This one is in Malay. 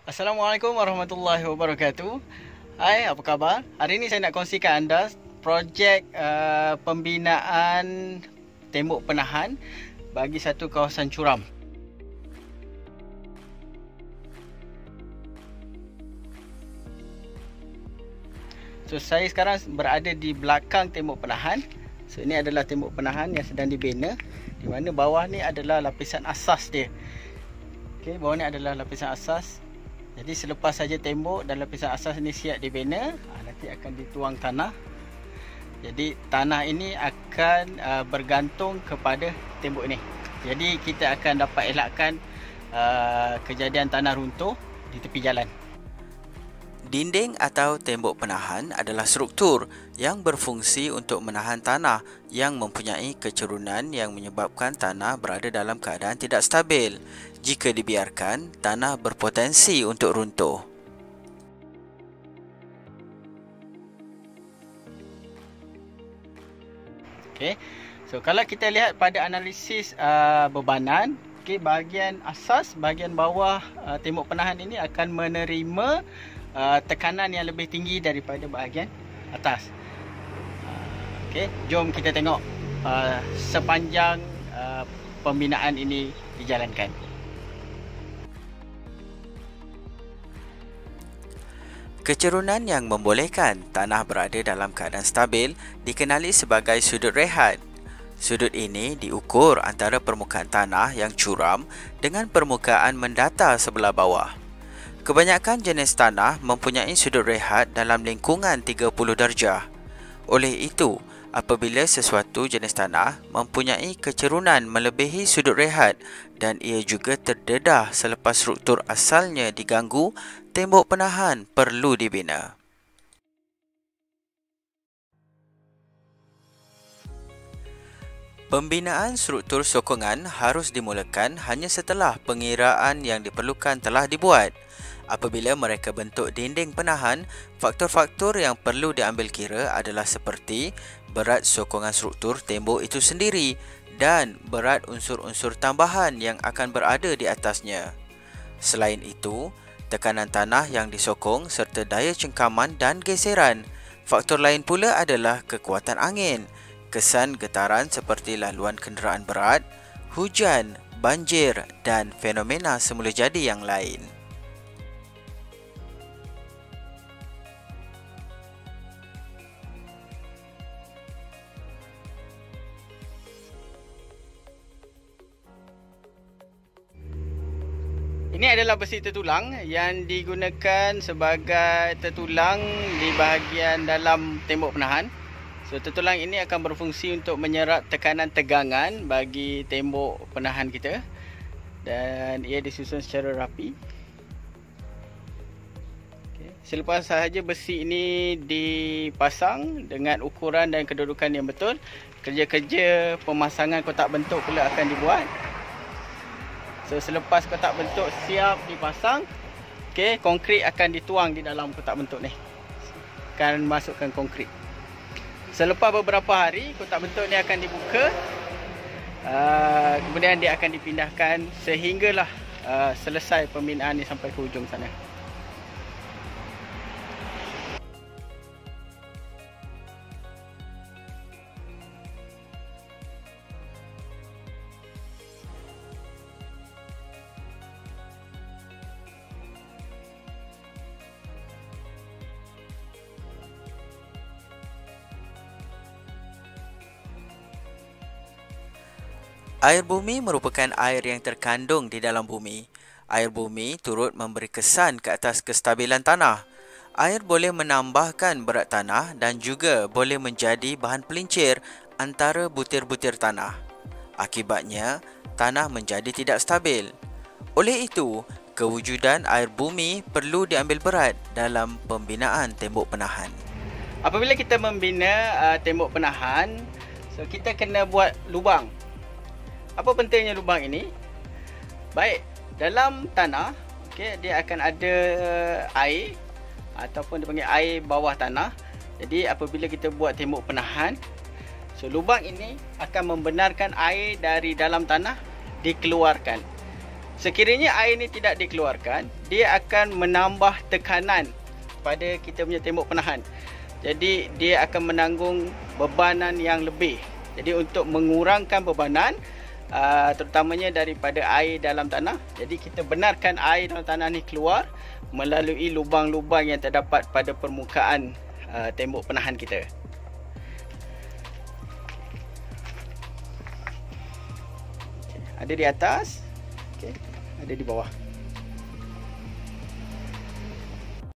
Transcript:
Assalamualaikum warahmatullahi wabarakatuh. Hai, apa khabar? Hari ini saya nak kongsikan anda projek pembinaan tembok penahan bagi satu kawasan curam. So, saya sekarang berada di belakang tembok penahan. So, ini adalah tembok penahan yang sedang dibina, di mana bawah ni adalah lapisan asas dia. Okey, bawah ni adalah lapisan asas. Jadi selepas saja tembok dan lapisan asas ini siap dibina, nanti akan dituang tanah. Jadi tanah ini akan bergantung kepada tembok ini. Jadi kita akan dapat elakkan kejadian tanah runtuh di tepi jalan. Dinding atau tembok penahan adalah struktur yang berfungsi untuk menahan tanah yang mempunyai kecerunan yang menyebabkan tanah berada dalam keadaan tidak stabil. Jika dibiarkan, tanah berpotensi untuk runtuh. Okey. So kalau kita lihat pada analisis bebanan, okey, bahagian asas, bahagian bawah tembok penahan ini akan menerima tekanan yang lebih tinggi daripada bahagian atas. Okey, jom kita tengok sepanjang pembinaan ini dijalankan. Kecerunan yang membolehkan tanah berada dalam keadaan stabil dikenali sebagai sudut rehat. Sudut ini diukur antara permukaan tanah yang curam dengan permukaan mendata sebelah bawah. Kebanyakan jenis tanah mempunyai sudut rehat dalam lingkungan 30 darjah. Oleh itu, apabila sesuatu jenis tanah mempunyai kecerunan melebihi sudut rehat dan ia juga terdedah selepas struktur asalnya diganggu, tembok penahan perlu dibina. Pembinaan struktur sokongan harus dimulakan hanya setelah pengiraan yang diperlukan telah dibuat. Apabila mereka bentuk dinding penahan, faktor-faktor yang perlu diambil kira adalah seperti berat sokongan struktur tembok itu sendiri dan berat unsur-unsur tambahan yang akan berada di atasnya. Selain itu, tekanan tanah yang disokong serta daya cengkaman dan geseran. Faktor lain pula adalah kekuatan angin, kesan getaran seperti laluan kenderaan berat, hujan, banjir dan fenomena semula jadi yang lain. Ini adalah besi tertulang yang digunakan sebagai tertulang di bahagian dalam tembok penahan. So, tertulang ini akan berfungsi untuk menyerap tekanan tegangan bagi tembok penahan kita, dan ia disusun secara rapi. Okay. Selepas sahaja besi ini dipasang dengan ukuran dan kedudukan yang betul, kerja-kerja pemasangan kotak bentuk pula akan dibuat. So, selepas kotak bentuk siap dipasang, okay, konkrit akan dituang di dalam kotak bentuk ni. Akan masukkan konkrit. Selepas beberapa hari, kotak bentuk ni akan dibuka. Kemudian dia akan dipindahkan sehinggalah selesai pembinaan ni sampai ke hujung sana. Air bumi merupakan air yang terkandung di dalam bumi. Air bumi turut memberi kesan ke atas kestabilan tanah. Air boleh menambahkan berat tanah dan juga boleh menjadi bahan pelincir antara butir-butir tanah. Akibatnya, tanah menjadi tidak stabil. Oleh itu, kewujudan air bumi perlu diambil berat dalam pembinaan tembok penahan. Apabila kita membina tembok penahan, so kita kena buat lubang. Apa pentingnya lubang ini? Baik, dalam tanah, okay, dia akan ada air ataupun dipanggil air bawah tanah. Jadi apabila kita buat tembok penahan, so lubang ini akan membenarkan air dari dalam tanah dikeluarkan. Sekiranya air ni tidak dikeluarkan, dia akan menambah tekanan pada kita punya tembok penahan. Jadi dia akan menanggung bebanan yang lebih. Jadi untuk mengurangkan bebanan, terutamanya daripada air dalam tanah, jadi kita benarkan air dalam tanah ni keluar melalui lubang-lubang yang terdapat pada permukaan tembok penahan kita. Ada di atas, ada di bawah.